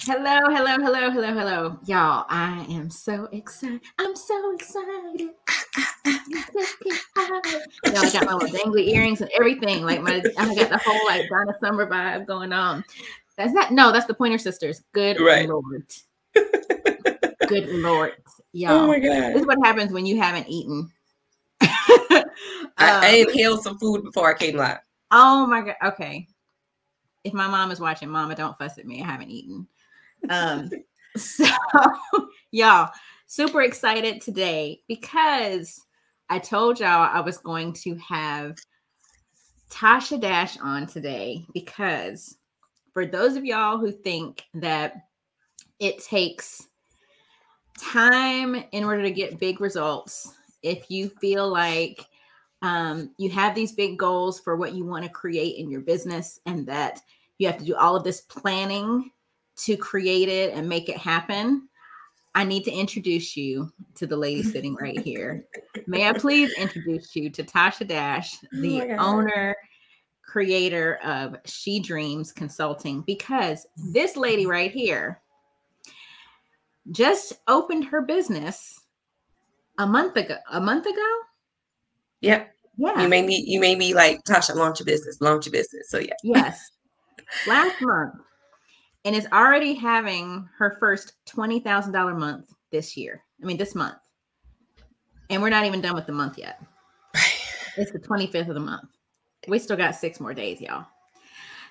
Hello, hello, hello, hello, hello. Y'all, I am so excited. I'm so excited. Y'all, I got my little dangly earrings and everything. I got the whole like Donna Summer vibe going on. That's the Pointer Sisters. Good Right. Lord. Good Lord. Oh Y'all. my God. This is what happens when you haven't eaten. I inhaled some food before I came live. Oh my God. Okay. If my mom is watching, Mama, don't fuss at me. I haven't eaten. So y'all, super excited today because I told y'all I was going to have Tosha Dash on today, because for those of y'all who think that it takes time in order to get big results, if you feel like you have these big goals for what you want to create in your business and that you have to do all of this planning to create it and make it happen, I need to introduce you to the lady sitting right here. May I please introduce you to Tosha Dash, the owner, creator of She Dreams Consulting, because this lady right here just opened her business a month ago. Yep. Yeah. You made me like, Tosha, launch your business. So yeah. Yes. Last month. And is already having her first $20,000 month this month. And we're not even done with the month yet. It's the 25th of the month. We still got 6 more days, y'all.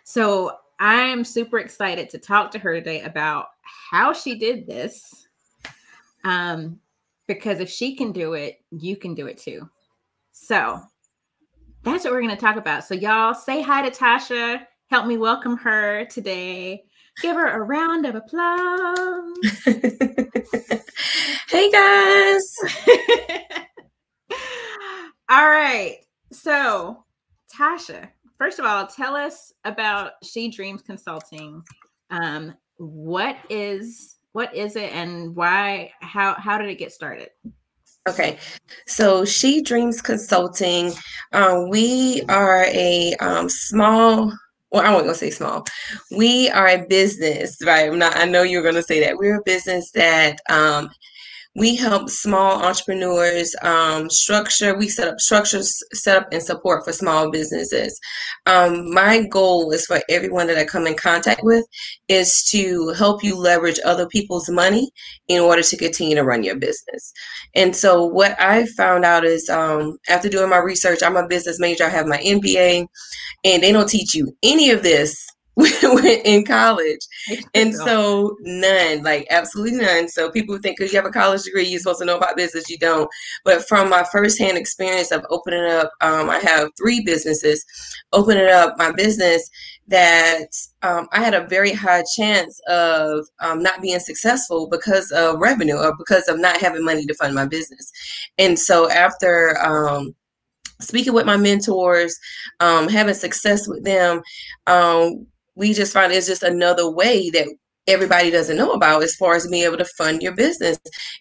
So I'm super excited to talk to her today about how she did this. Because if she can do it, you can do it too. So that's what we're going to talk about. So y'all say hi to Tosha. Help me welcome her today. Give her a round of applause. Hey guys. All right. So, Tosha, first of all, tell us about She Dreams Consulting. What is it, and why? How did it get started? Okay, so She Dreams Consulting, we are a small. Well, I wasn't gonna say small. We are a business, right? I know you're gonna say that. We're a business that we help small entrepreneurs we set up structures, set up and support for small businesses. My goal is for everyone that I come in contact with is to help you leverage other people's money in order to continue to run your business. And so what I found out is after doing my research, I'm a business major, I have my MBA, and they don't teach you any of this in college. And so none, like absolutely none. So people think because you have a college degree, you're supposed to know about business. You don't. But from my firsthand experience of opening up, I have 3 businesses, opening up my business, that I had a very high chance of not being successful because of revenue or because of not having money to fund my business. And so after speaking with my mentors, having success with them, we just find it's just another way that everybody doesn't know about as far as being able to fund your business,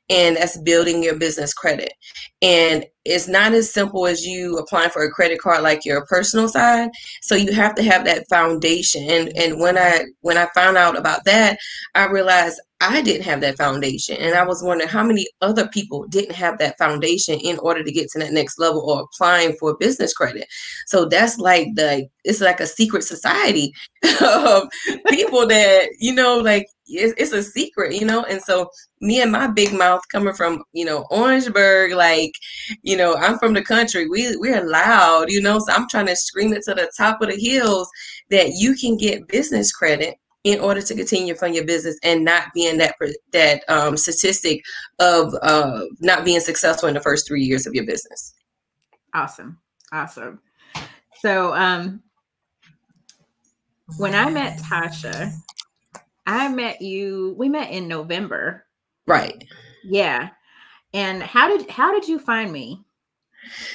and that's building your business credit. And it's not as simple as you applying for a credit card like your personal side. So you have to have that foundation. And when I found out about that, I realized I didn't have that foundation. And I was wondering how many other people didn't have that foundation in order to get to that next level or applying for business credit. So that's like it's like a secret society of people that, like it's a secret, and so me and my big mouth coming from, Orangeburg, like, I'm from the country. We're loud, so I'm trying to scream it to the top of the hills that you can get business credit in order to continue from your business and not being that statistic of not being successful in the first 3 years of your business. Awesome. So when I met Tosha, we met in November. Right. Yeah. And how did you find me?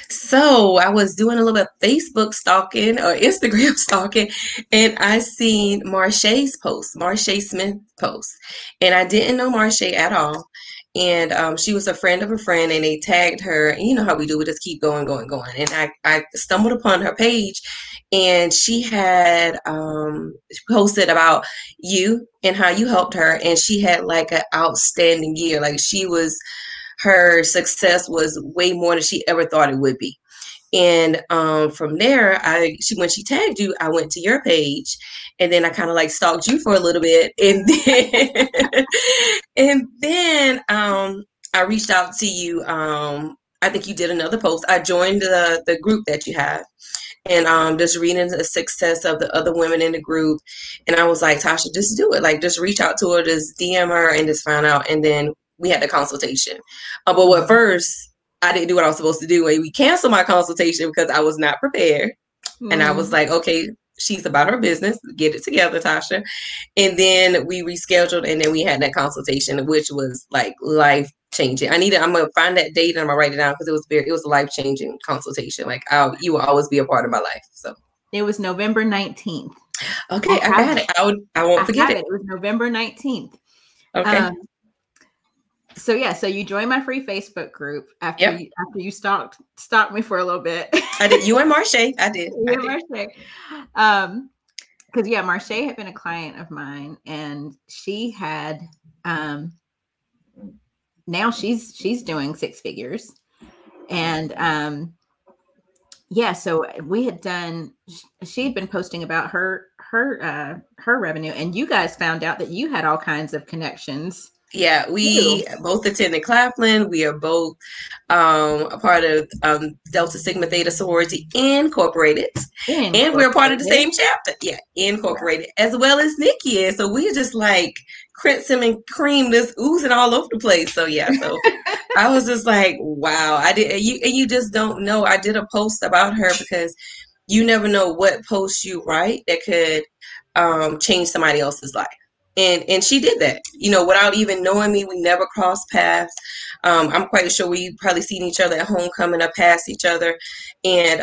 So I was doing a little bit of Facebook stalking or Instagram stalking, and I seen Marsha's post, Marsha Smith post, and I didn't know Marsha at all. And she was a friend of a friend, and they tagged her. And you know how we do, we just keep going. And I stumbled upon her page, and she had posted about you and how you helped her, and she had like an outstanding year. Like her success was way more than she ever thought it would be. And from there, when she tagged you, I went to your page, and then I kind of like stalked you for a little bit, and then I reached out to you. I think you did another post. I joined the group that you have, and just reading the success of the other women in the group, and I was like, Tasha, just do it. Like, just reach out to her, just DM her, and just find out. And then we had the consultation. But at first, I didn't do what I was supposed to do. We canceled my consultation because I was not prepared. And I was like, okay, she's about her business. Get it together, Tasha. And then we rescheduled, and then we had that consultation, which was like life changing. I'm gonna find that date and I'm gonna write it down because it was a life changing consultation. Like, you will always be a part of my life. So it was November 19th. Okay, I got it. I won't forget it. It was November 19th. Okay. So yeah, so you joined my free Facebook group after you stalked me for a little bit. I did. You and Marche. I did. Marche. Because Marche had been a client of mine, and she had now she's doing six figures, and so we had done. She'd been posting about her revenue, and you guys found out that you had all kinds of connections. Yeah, we both attended Claflin. We are both a part of Delta Sigma Theta Sorority Incorporated. And we're a part of the same chapter. Yeah, Incorporated, as well as Nikki is. So we're just like crimson and cream, just oozing all over the place. So yeah, so I was just like, wow. I did, and you just don't know. I did a post about her because you never know what post you write that could change somebody else's life. And she did that, without even knowing me. We never crossed paths. I'm quite sure we probably seen each other at homecoming or past each other. And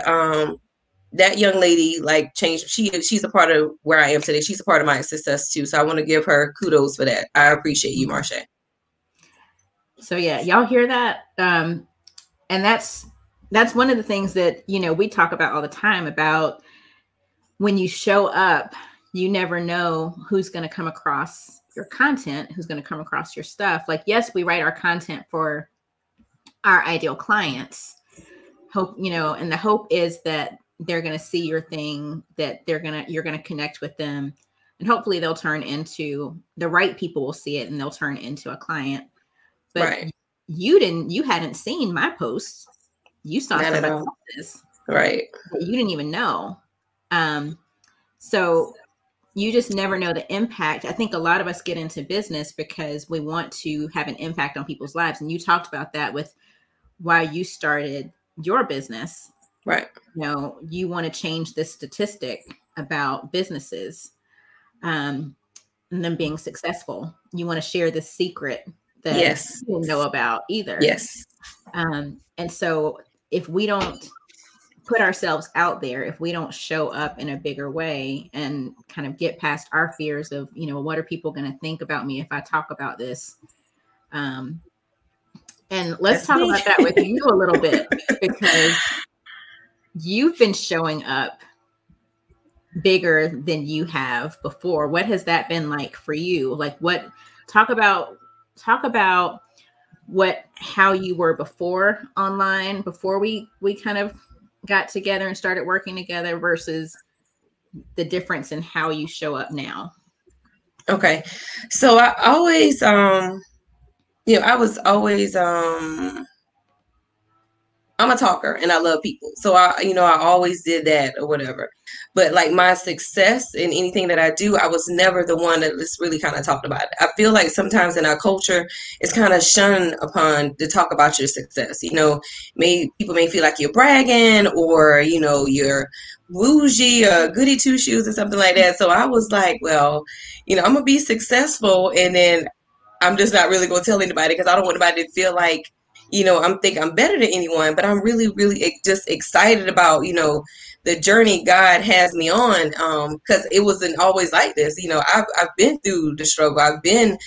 that young lady like changed. She's a part of where I am today. She's a part of my success too. So I want to give her kudos for that. I appreciate you, Marche. So yeah, y'all hear that? And that's one of the things that, we talk about all the time about when you show up. You never know who's going to come across your content, who's going to come across your stuff. Like, yes, we write our content for our ideal clients. Hope, and the hope is that they're going to see your thing, that you're going to connect with them, and hopefully they'll turn into the right people will see it and they'll turn into a client. But you hadn't seen my posts. You saw somebody else's. Right. But you didn't even know. So you just never know the impact. I think a lot of us get into business because we want to have an impact on people's lives. And you talked about that with why you started your business. Right. You want to change this statistic about businesses and them being successful. You want to share this secret that you didn't know about either. Yes. And so if we don't put ourselves out there, if we don't show up in a bigger way and kind of get past our fears of, what are people going to think about me if I talk about this? And let's talk about that with you a little bit, because you've been showing up bigger than you have before. What has that been like for you? Like, talk about how you were before online, before we kind of got together and started working together, versus the difference in how you show up now. Okay. So I always, I was always, I'm a talker and I love people. So I always did that or whatever. But like my success in anything that I do, I was never the one that just really kind of talked about it. I feel like sometimes in our culture, it's kind of shunned upon to talk about your success. People may feel like you're bragging, or, you're bougie or goody two shoes or something like that. So I was like, well, I'm going to be successful, and then I'm just not really going to tell anybody because I don't want anybody to feel like, I'm better than anyone, but I'm really, really just excited about, the journey God has me on. Because it wasn't always like this. I've been through the struggle. I've been,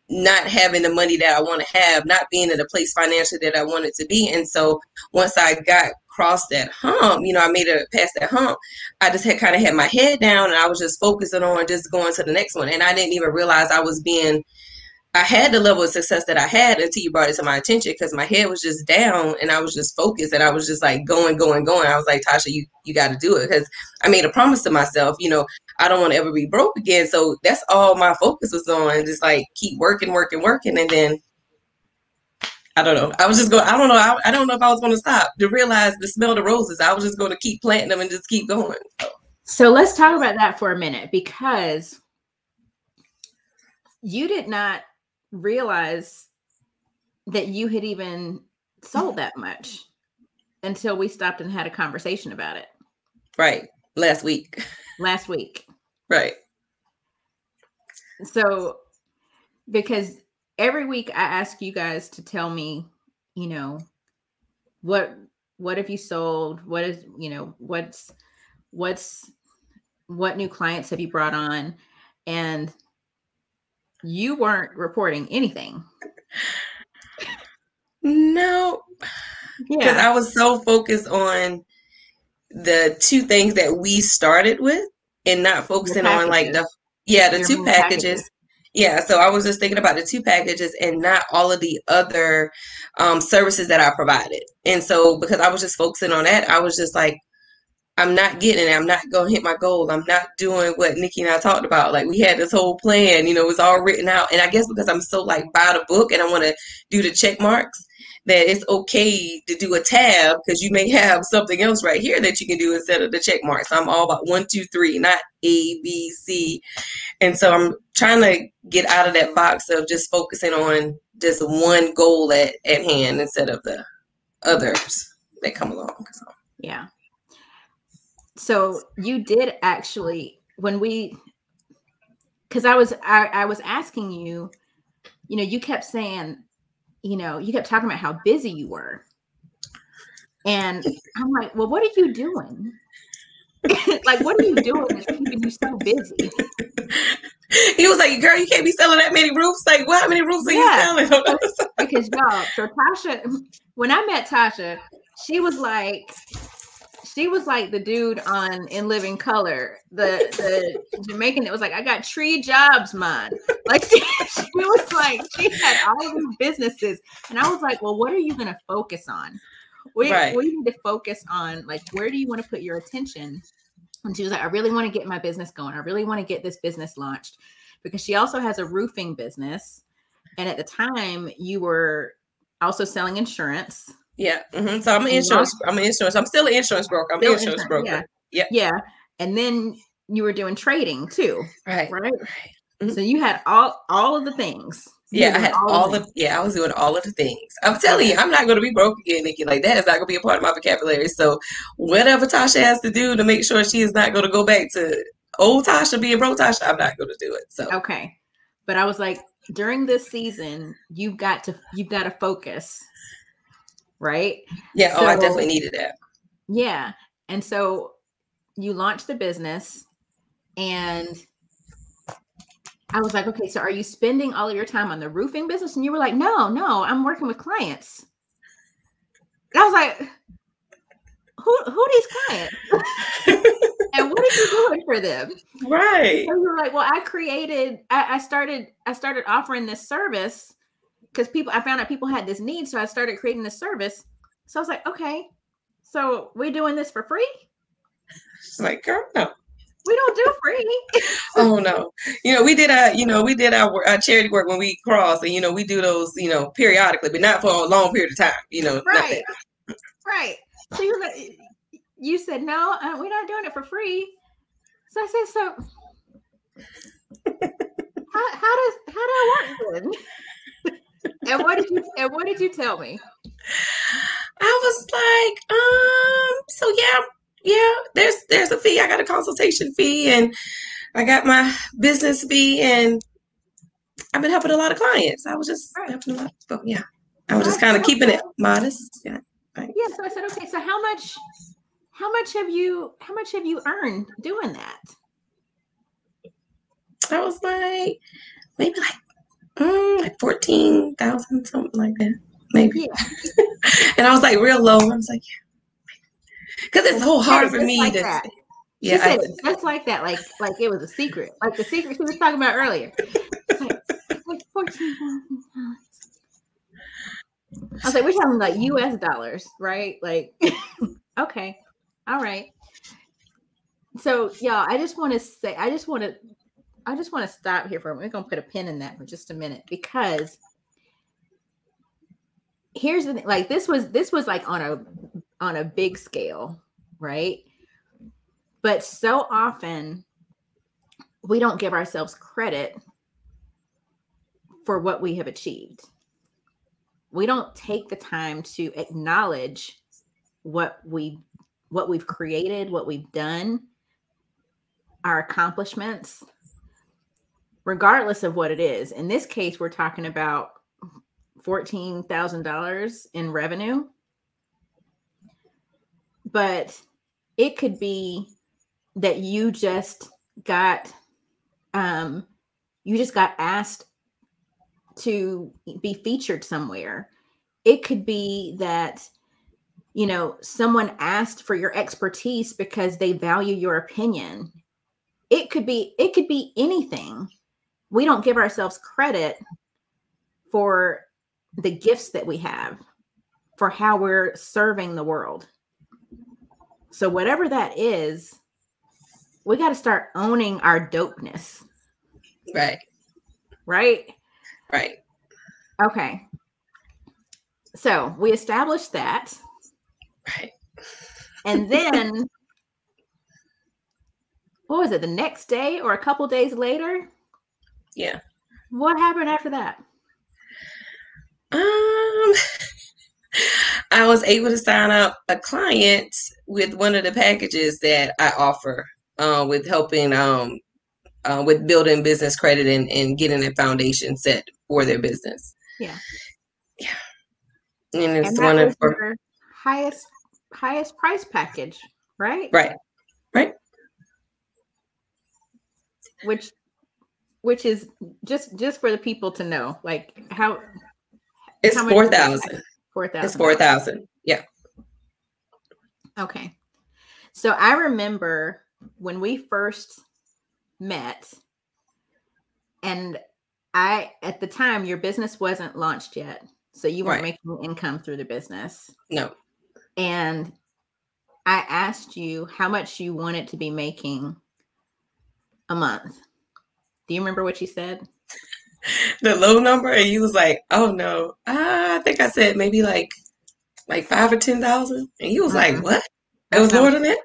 not having the money that I want to have, not being in a place financially that I wanted to be. And so once I got crossed that hump, I made it past that hump, I just had kind of had my head down and I was just focusing on just going to the next one. And I didn't even realize I had the level of success that I had until you brought it to my attention, because my head was just down and I was just focused and I was just like going. I was like, Tasha, you got to do it, because I made a promise to myself, I don't want to ever be broke again. So that's all my focus was on, just like keep working. And then I don't know. I was just going, I don't know. I don't know if I was going to stop to realize the smell of the roses. I was just going to keep planting them and just keep going. So let's talk about that for a minute, because you did not realize that you had even sold that much until we stopped and had a conversation about it. Right. Last week. Right. So, because every week I ask you guys to tell me, what have you sold? What is, what new clients have you brought on? And you weren't reporting anything. No. Because I was so focused on the two things that we started with and not focusing on like the two packages. Yeah. So I was just thinking about the two packages and not all of the other services that I provided. And so because I was just focusing on that, I was just like, I'm not getting it. I'm not going to hit my goal. I'm not doing what Nikki and I talked about. Like, we had this whole plan, it was all written out. And I guess because I'm so like by the book and I want to do the check marks, that it's okay to do a tab, because you may have something else right here that you can do instead of the check marks. I'm all about 1, 2, 3, not A, B, C. And so I'm trying to get out of that box of just focusing on just one goal at hand instead of the others that come along. So. Yeah. So you did actually, because I was asking you, you kept saying, you kept talking about how busy you were. And I'm like, well, what are you doing? Like, what are you doing that's keeping you so busy? He was like, girl, you can't be selling that many roofs. Like, how many roofs are you selling? Because y'all, so Tasha, when I met Tasha, she was like the dude on In Living Color, the Jamaican that was like, I got 3 jobs, man. Like, she was like, she had all these businesses. And I was like, well, what are you going to focus on? We need to focus on, like, where do you want to put your attention? And she was like, I really want to get my business going. I really want to get this business launched, because she also has a roofing business. And at the time you were also selling insurance. Yeah. Mm-hmm. So I'm an insurance. I'm still an insurance broker. I'm an insurance broker. Yeah. And then you were doing trading too. Right. Mm-hmm. So you had all of the things. I had I was doing all of the things. I'm telling you, I'm not going to be broke again, Nikki. Like, that is not going to be a part of my vocabulary. So whatever Tasha has to do to make sure she is not going to go back to old Tasha being broke Tasha, I'm not going to do it. So. Okay. But I was like, during this season, you've got to focus. Right? Yeah. So, I definitely needed that. Yeah. And so you launched the business, and I was like, okay, so are you spending all of your time on the roofing business? And you were like, no, I'm working with clients. And I was like, who these clients? And what are you doing for them? Right. So you were like, well, I started offering this service, because I found out people had this need. So I started creating this service. So I was like, okay, so we're doing this for free? She's like, girl, no. We don't do free. Oh no. We did our charity work when we cross, and we do those, periodically, but not for a long period of time, Right. Right. So you said, no, we're not doing it for free. So I said, so how do I work then? And what did you tell me? I was like, so yeah, there's a fee. I got a consultation fee, and I got my business fee, and I've been helping a lot of clients. I was just helping a lot. So yeah, I was just kind of keeping it modest. Yeah. Right. Yeah. So I said, okay, so how much have you earned doing that? I was like, maybe like 14,000, something like that, maybe. Yeah. And I was like real low. I was like, because it's And so she said hard it for just me like to that. say. She Yeah, said it just like that, like it was a secret, like the secret she was talking about earlier. It's like $14,000. I was like, we're talking like US dollars, right? Like, okay, all right. So, y'all, I just want to say, I just want to stop here for a minute. We're gonna put a pin in that for just a minute, because here's the thing. Like, this was like on a big scale, right? But so often we don't give ourselves credit for what we have achieved. We don't take the time to acknowledge what we've created, what we've done, our accomplishments, regardless of what it is. In this case, we're talking about $14,000 in revenue, but it could be that you just got asked to be featured somewhere. It could be that, someone asked for your expertise because they value your opinion. It could be anything. We don't give ourselves credit for the gifts that we have, for how we're serving the world. So whatever that is, we got to start owning our dopeness. Right. Right? Right. Okay. So we established that. Right. And then, what was it, the next day or a couple days later? Yeah. What happened after that? I was able to sign up a client with one of the packages that I offer, with helping with building business credit and getting a foundation set for their business. Yeah. Yeah. And it's And one that of was your highest price package, right? right. Right. Which is just for the people to know, like how it's much 4,000. $4,000. It's 4,000. Yeah. Okay. So I remember when we first met, and at the time, your business wasn't launched yet. So you weren't making income through the business. No. And I asked you how much you wanted to be making a month. Do you remember what you said? The low number, and you was like, "Oh no, I think I said maybe like 5 or 10,000," and you was like, "What?" It was lower than that.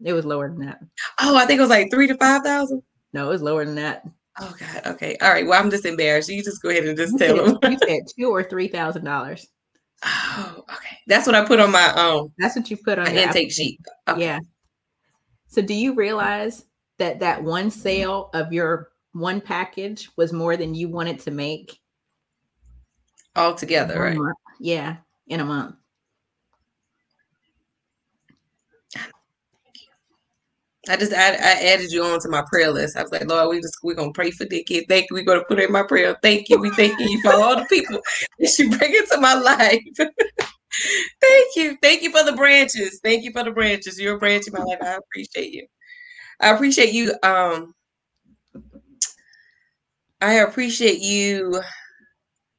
It was lower than that. Oh, I think it was like 3 to 5,000. No, it was lower than that. Oh God. Okay. All right. Well, I'm just embarrassed. You just go ahead and just tell them. You said $2,000 or $3,000. Oh, okay. That's what I put on my That's what you put on your intake sheet. Okay. Yeah. So do you realize that one sale of your one package was more than you wanted to make Altogether, right? month? Yeah, in a month. I added you on to my prayer list. I was like, Lord, we're gonna pray for the kid. Thank you. We're gonna put it in my prayer. Thank you. We thanking you for all the people that you bring into my life. Thank you. Thank you for the branches. Thank you for the branches. You're a branch in my life. I appreciate you. I appreciate you. I appreciate you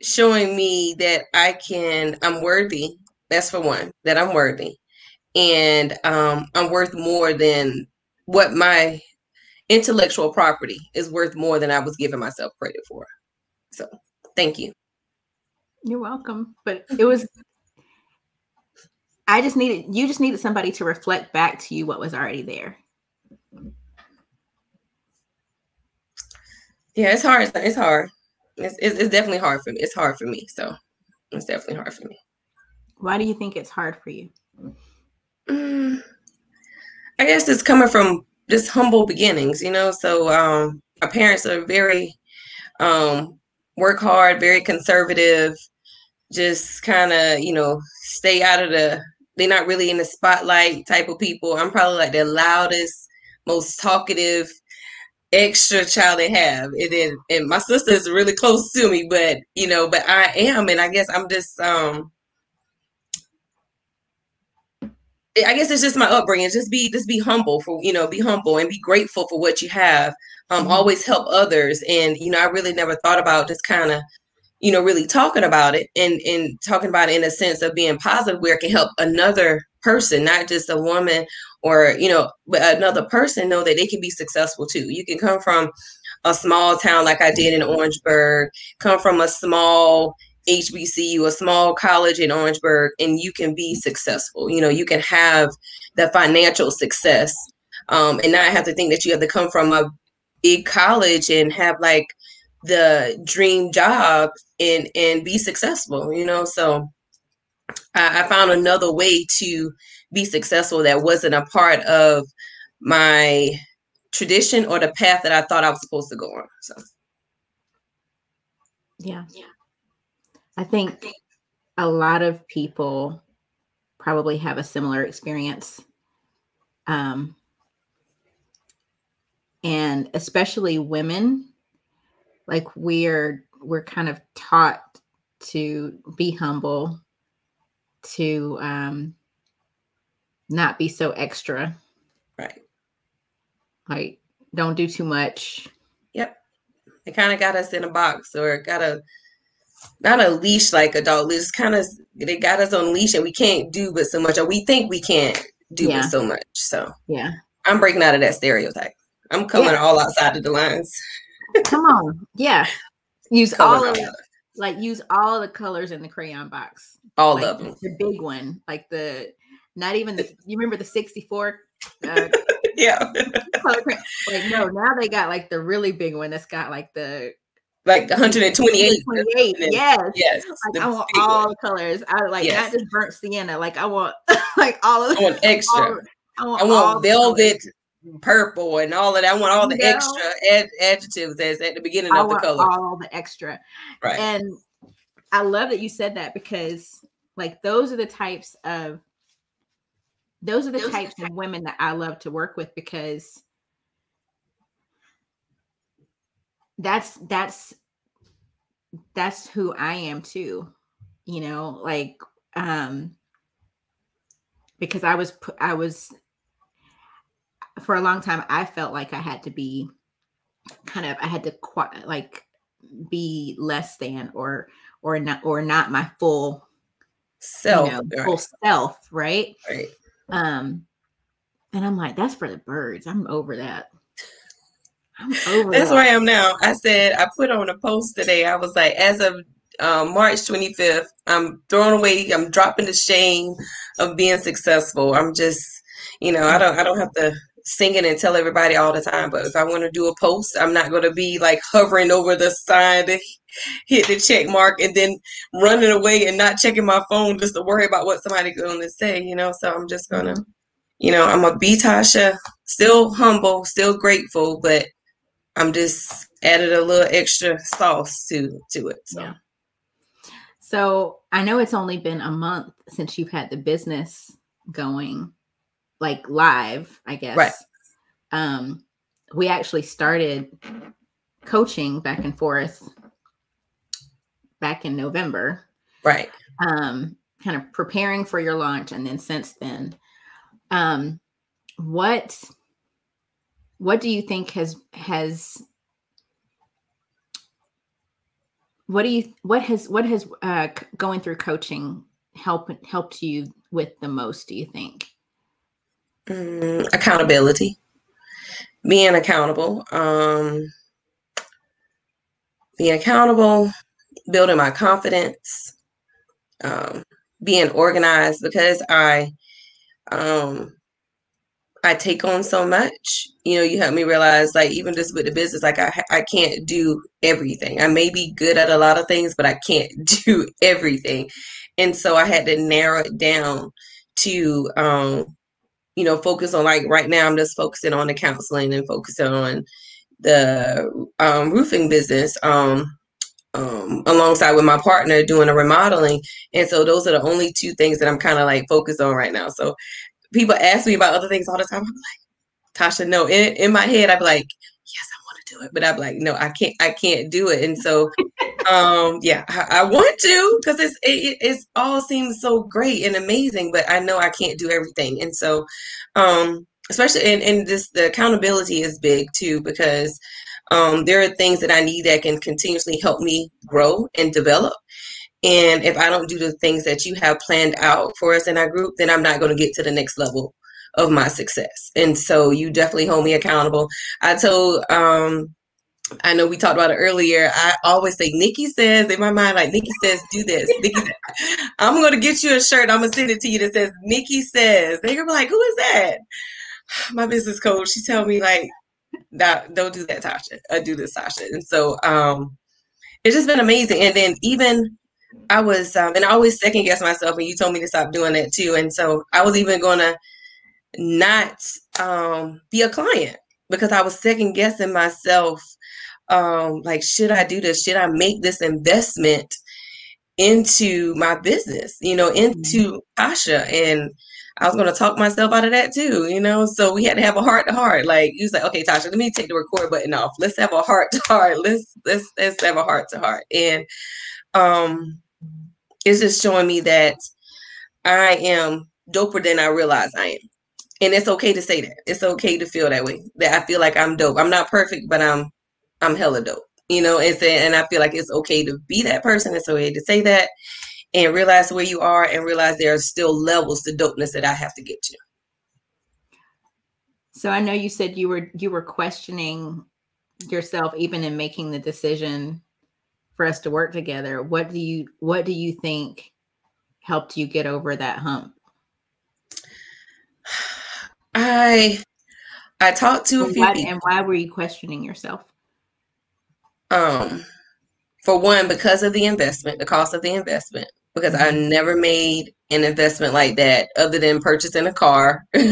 showing me that I'm worthy. That's for one, that I'm worthy. And I'm worth more than what my intellectual property is worth, more than I was giving myself credit for. So thank you. You're welcome. But you just needed somebody to reflect back to you what was already there. Yeah, it's hard. It's hard. It's definitely hard for me. It's hard for me. So it's definitely hard for me. Why do you think it's hard for you? I guess it's coming from just humble beginnings, So my parents are very work hard, very conservative, just kind of, stay out of they're not really in the spotlight type of people. I'm probably like the loudest, most talkative, extra child they have. And my sister is really close to me, but but I am, and I guess I'm just I guess it's just my upbringing. Just be humble for, be humble and be grateful for what you have. Always help others. And, I really never thought about just kind of, really talking about it and talking about it in a sense of being positive where it can help another person, not just a woman or, but another person know that they can be successful too. You can come from a small town like I did in Orangeburg, come from a small HBCU, a small college in Orangeburg, and you can be successful. You can have the financial success, and not have to think that you have to come from a big college and have like the dream job and be successful. So I found another way to be successful that wasn't a part of my tradition or the path that I thought I was supposed to go on. So yeah. I think a lot of people probably have a similar experience. And especially women, like we're kind of taught to be humble, to not be so extra. Right. Like, don't do too much. Yep. It kind of got us in a box, or got not a leash like a dog. It's kind of, they got us on a leash and we can't do but so much, or we think we can't do but so much. So yeah, I'm breaking out of that stereotype. I'm coming all outside of the lines. Come on. Yeah. Use all of use all the colors in the crayon box. All like of them. The big one, like not even you remember the 64? Yeah. Like, no, now they got like the really big one that's got like the 128. 128. Yes. Like I want all the colors. I like not just burnt sienna. Like I want like all of I want extra. I want velvet purple and all of that. I want all the extra adjectives as at the beginning of the color. All the extra. Right. And I love that you said that, because like those are the types of women that I love to work with, because that's who I am too, like, because I was for a long time, I felt like I had to be like be less than or not my full self, full self, right? Right. And I'm like, that's for the birds. I'm over that. That's where I am now. I put on a post today. I was like, as of March 25th, I'm throwing away. I'm dropping the shame of being successful. I'm just, I don't have to sing it and tell everybody all the time. But if I want to do a post, I'm not going to be like hovering over the sign to hit the check mark and then running away and not checking my phone just to worry about what somebody's going to say. So I'm just gonna, I'm a be Tosha, still humble, still grateful, but I'm just added a little extra sauce to it. So. Yeah. So I know it's only been a month since you've had the business going, like live, I guess. Right. We actually started coaching back and forth back in November. Right. Kind of preparing for your launch, and then since then, what do you think has going through coaching helped you with the most, do you think? Accountability, being accountable, building my confidence, being organized, because I take on so much. You help me realize, like, even just with the business, like I can't do everything. I may be good at a lot of things, but I can't do everything. And so I had to narrow it down to, focus on, like, right now I'm just focusing on the counseling and focusing on the roofing business, alongside with my partner doing a remodeling. And so those are the only two things that I'm kind of like focused on right now. So people ask me about other things all the time. I'm like, Tosha, no. In my head, I'd be like, yes, I want to do it, but I'm like, no, I can't do it. And so Yeah, I want to, because it's all seems so great and amazing, but I know I can't do everything. And so, especially in this, the accountability is big too, because there are things that I need that can continuously help me grow and develop. And if I don't do the things that you have planned out for us in our group, then I'm not going to get to the next level of my success. And so you definitely hold me accountable. I told I know we talked about it earlier. I always say, Nikki says, in my mind, like, Nikki says, do this. Nikki says, I'm going to get you a shirt. I'm going to send it to you that says, Nikki says. They're going to be like, who is that? My business coach. She tell me, like, don't do that, Tasha. Do this, Tasha. And so it's just been amazing. And then even I was, and I always second guess myself, and you told me to stop doing that too. And so I was even going to not be a client because I was second guessing myself. Like, should I do this? Should I make this investment into my business, into Tasha? And I was going to talk myself out of that too, so we had to have a heart to heart. Like, you was like, okay, Tasha, let me take the record button off. Let's have a heart to heart. Let's have a heart to heart. And it's just showing me that I am doper than I realize I am. And it's okay to say that. It's okay to feel that way. That I feel like I'm dope. I'm not perfect, but I'm hella dope. And I feel like it's okay to be that person. It's okay to say that and realize where you are and realize there are still levels to dopeness that I have to get to. So I know you said you were questioning yourself even in making the decision for us to work together. What do you think helped you get over that hump? I talked to a few people. And why were you questioning yourself? For one, because of the investment, the cost of the investment, because I never made an investment like that other than purchasing a car, on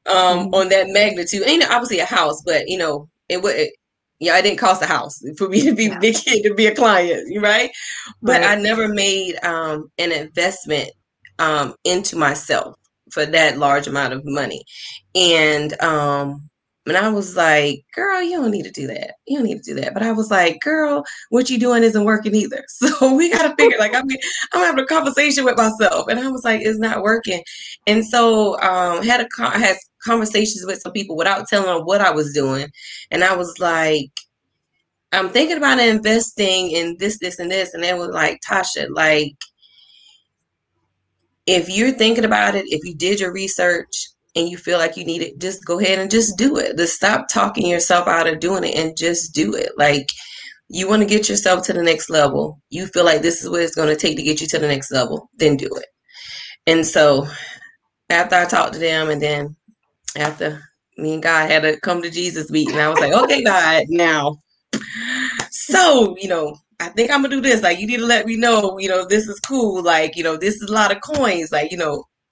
that magnitude. And obviously a house, but it didn't cost a house for me to be to be a client, right? But I never made an investment into myself for that large amount of money. And I was like, girl, you don't need to do that. You don't need to do that. But I was like, girl, what you doing isn't working either. So we got to figure, like, I'm having a conversation with myself. And I was like, it's not working. And so I had conversations with some people without telling them what I was doing. And I was like, I'm thinking about investing in this, and this. And they were like, Tasha, like, if you're thinking about it, if you did your research, and you feel like you need it, just go ahead and just do it. Just stop talking yourself out of doing it and just do it. Like, you want to get yourself to the next level. You feel like this is what it's going to take to get you to the next level, then do it. And so after I talked to them, and then after me and God had a come to Jesus meeting, I was like, okay, God, now. So, I think I'm going to do this. Like, you need to let me know, this is cool. Like, this is a lot of coins. Like,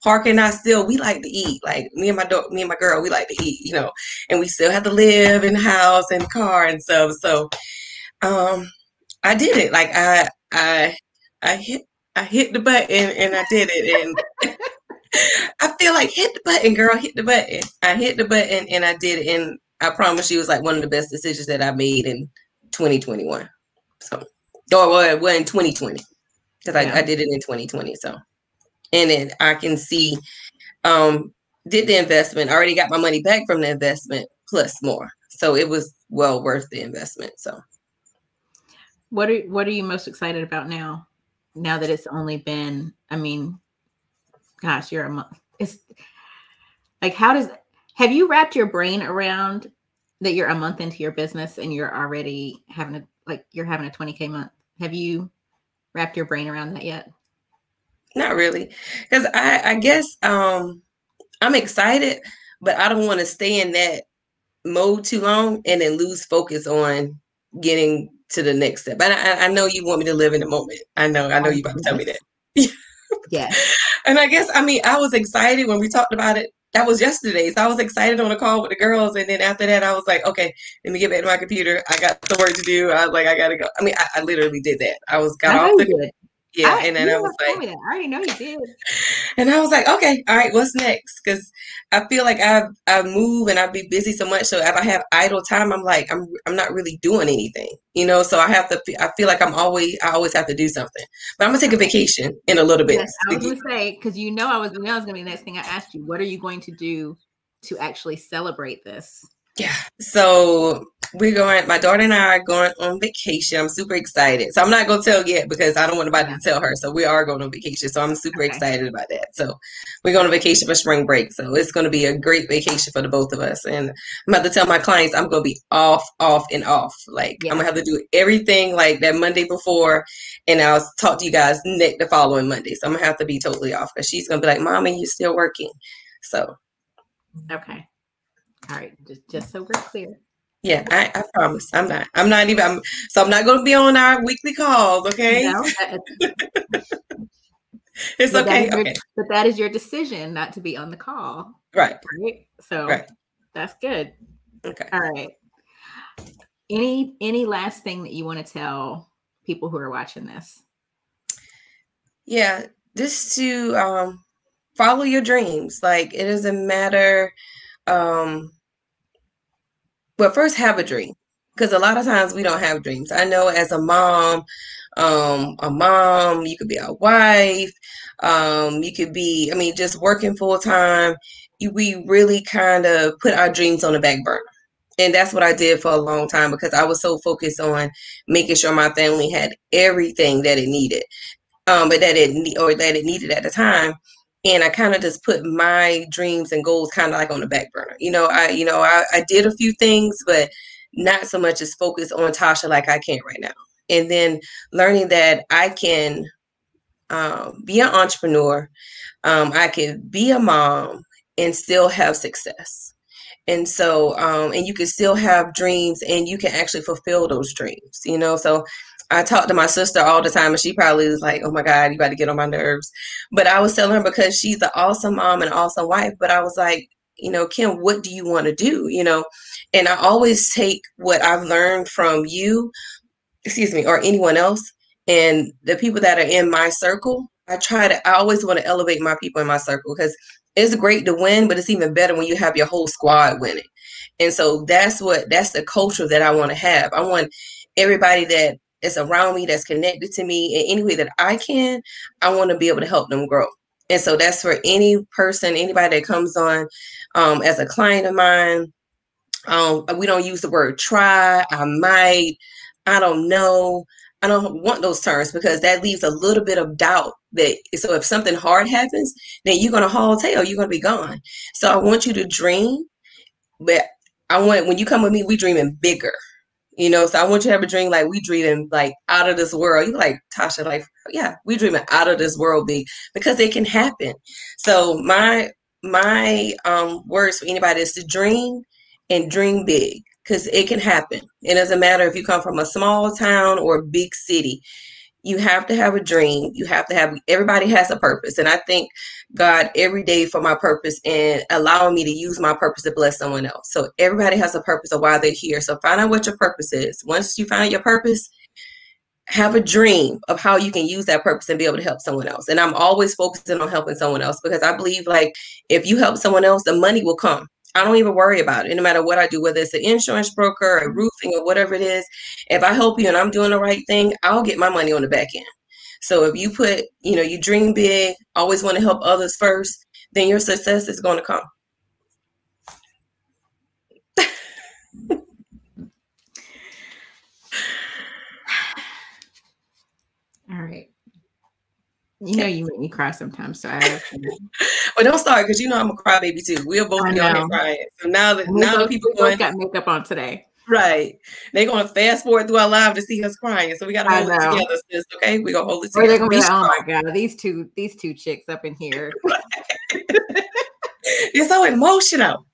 Parker and I we like to eat. Like, me and my girl, we like to eat, and we still have to live in the house and car and stuff. So, I did it. Like, I hit the button and I did it. And I feel like, hit the button, girl, hit the button. I hit the button and I did it. And I promise you, it was like one of the best decisions that I made in 2021. So, well, in 2020, because I did it in 2020. So, and then I can see, did the investment, already got my money back from the investment plus more. So it was well worth the investment. So what are you most excited about now that it's only been, gosh, you're a month. It's like, have you wrapped your brain around that you're a month into your business and you're already having a 20K month? Have you wrapped your brain around that yet? Not really. Because I guess I'm excited, but I don't want to stay in that mode too long and then lose focus on getting to the next step. And I know you want me to live in the moment. I know you about to tell me that. Yeah. And I guess, I was excited when we talked about it. That was yesterday. So I was excited on a call with the girls. And then after that, I was like, okay, let me get back to my computer. I got some work to do. I was like, I got to go. I literally did that. I got off the Yeah. And then You I don't was have to tell like, me that. I already know you did. and I was like, okay, all right, what's next? Because I feel like I move and I be busy so much. So if I have idle time, I'm like, I'm not really doing anything, you know. So I feel like I always have to do something. But I'm gonna take a vacation in a little bit. Yes, I was going to say, because I was going to be the next thing I asked you. What are you going to do to actually celebrate this? Yeah. So my daughter and I are going on vacation. I'm super excited. So I'm not going to tell yet because I don't want anybody Yeah. to tell her. So we are going on vacation. So I'm super Okay. excited about that. So we're going on vacation for spring break. So it's going to be a great vacation for the both of us. And I'm about to tell my clients I'm going to be off, off, and off. Like I'm Yeah. going to have to do everything like that Monday before. And I'll talk to you guys the following Monday. So I'm going to have to be totally off because she's going to be like, Mommy, you're still working. So. Okay. All right. Just so we're clear. Yeah, I promise. So I'm not going to be on our weekly calls, okay? No, It's okay. Okay. but that is your decision not to be on the call. Right. Right. So Right. that's good. Okay. All right. Any last thing that you want to tell people who are watching this? Yeah, just to follow your dreams. Like it doesn't matter. Um, but first have a dream. Because a lot of times we don't have dreams. I know as a mom, you could be a wife, you could be, I mean, just working full time. We really kind of put our dreams on the back burner. And that's what I did for a long time because I was so focused on making sure my family had everything that it needed, but that it needed at the time. And I kind of just put my dreams and goals kind of like on the back burner. I did a few things, but not so much as focused on Tasha like I can right now. And then learning that I can be an entrepreneur, I can be a mom and still have success. And so, and you can still have dreams and you can actually fulfill those dreams, you know? So I talk to my sister all the time and she probably is like, oh my God, you got to get on my nerves. But I was telling her because she's an awesome mom and awesome wife. But I was like, Kim, what do you want to do? And I always take what I've learned from you, excuse me, or anyone else, and the people that are in my circle. I always want to elevate my people in my circle because it's great to win, but it's even better when you have your whole squad winning. And so that's the culture that I want to have. I want everybody that is around me, that's connected to me in any way that I can, I want to be able to help them grow. And so that's for any person, anybody that comes on as a client of mine. We don't use the word try, I might, I don't know. I don't want those terms because that leaves a little bit of doubt so if something hard happens, then you're going to haul tail, you're going to be gone. So I want you to dream, but when you come with me, we dreaming bigger. So I want you to have a dream like we dreaming like out of this world. You like Tasha, like, yeah, we dreaming out of this world big because it can happen. So my words for anybody is to dream and dream big because it can happen. It doesn't matter if you come from a small town or a big city. You have to have a dream. Everybody has a purpose. And I thank God every day for my purpose and allowing me to use my purpose to bless someone else. So everybody has a purpose of why they're here. So find out what your purpose is. Once you find your purpose, have a dream of how you can use that purpose and be able to help someone else. And I'm always focusing on helping someone else because I believe like if you help someone else, the money will come. I don't even worry about it. No matter what I do, whether it's an insurance broker or roofing or whatever it is, if I help you and I'm doing the right thing, I'll get my money on the back end. So if you you dream big, always want to help others first, then your success is going to come. All right. You make me cry sometimes, so I. Well, don't start because I'm a crybaby too. We'll both be on here crying. So now the people both got makeup on today. Right. They're going to fast forward through our live to see us crying. So we got to hold it together, sis. Okay. We're going to hold it together. Or they're going to be like, oh my God, these two chicks up in here. You're so emotional.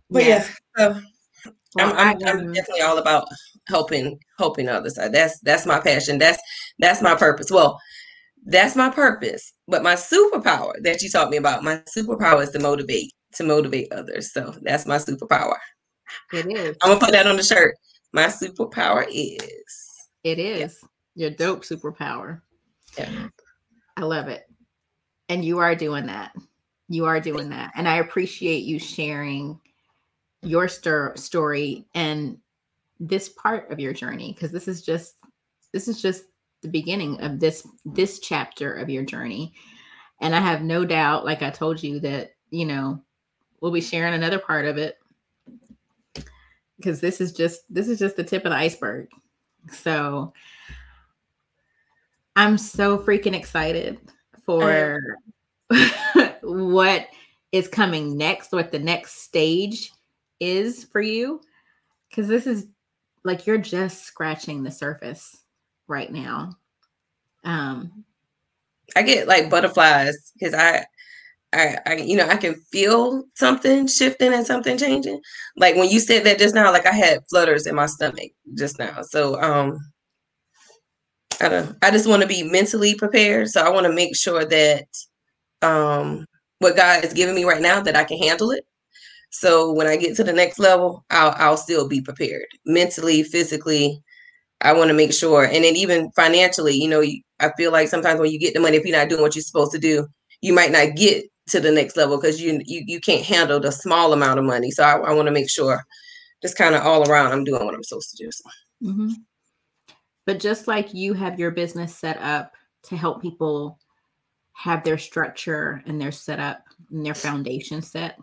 But yeah. So I'm definitely all about helping others. That's my passion. That's my purpose. Well, that's my purpose. But my superpower that you taught me about, my superpower is to motivate others. So that's my superpower. It is. I'm gonna put that on the shirt. My superpower is. It is your dope superpower. Yeah. I love it. And you are doing that. You are doing that. And I appreciate you sharing your story and this part of your journey, because this is just the beginning of this chapter of your journey. And I have no doubt, like I told you, that, you know, we'll be sharing another part of it, because this is just the tip of the iceberg. So I'm so freaking excited for what is coming next, what the next stage is for you, because this is like, you're just scratching the surface right now. I get like butterflies because I I can feel something shifting and something changing. Like when you said that just now, like I had flutters in my stomach just now. So I just want to be mentally prepared. So I want to make sure that what God is giving me right now, that I can handle it. So when I get to the next level, I'll still be prepared mentally, physically. I want to make sure, and then even financially, I feel like sometimes when you get the money, if you're not doing what you're supposed to do, you might not get to the next level because you can't handle the small amount of money. So I want to make sure, just kind of all around, I'm doing what I'm supposed to do. So. Mm-hmm. But just like you have your business set up to help people have their structure and their setup and their foundation set,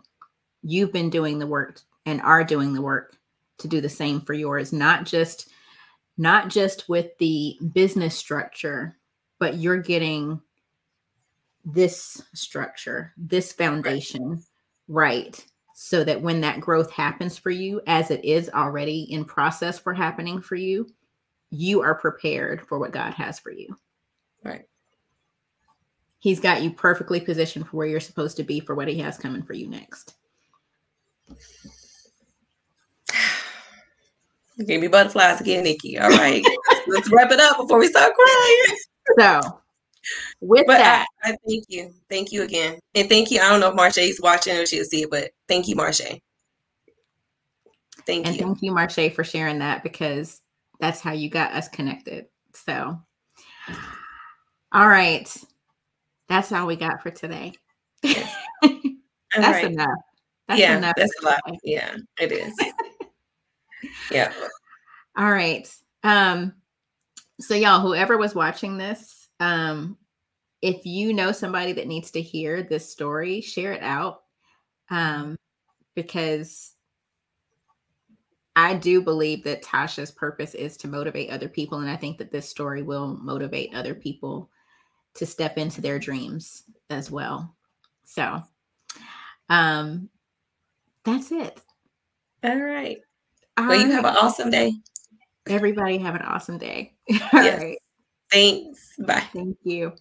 you've been doing the work and are doing the work to do the same for yours. Not just with the business structure, but you're getting this structure, this foundation right, so that when that growth happens for you, as it is already in process for happening for you, you are prepared for what God has for you. Right. He's got you perfectly positioned for where you're supposed to be for what he has coming for you next. You gave me butterflies again, Nikki. All right. Let's wrap it up before we start crying. So with that, I thank you. Thank you again. And thank you. I don't know if Marche's watching or she'll see it, but thank you, Marche. Thank you. Thank you, Marche, for sharing that, because that's how you got us connected. So, all right. That's all we got for today. Yes. That's enough. That's enough. That's a lot. Yeah, it is. Yeah. All right. So y'all, whoever was watching this, if you know somebody that needs to hear this story, share it out. Because I do believe that Tosha's purpose is to motivate other people. And I think that this story will motivate other people to step into their dreams as well. So, that's it. All right. Well, you have an awesome day. Everybody have an awesome day. All right. Thanks. Bye. Thank you.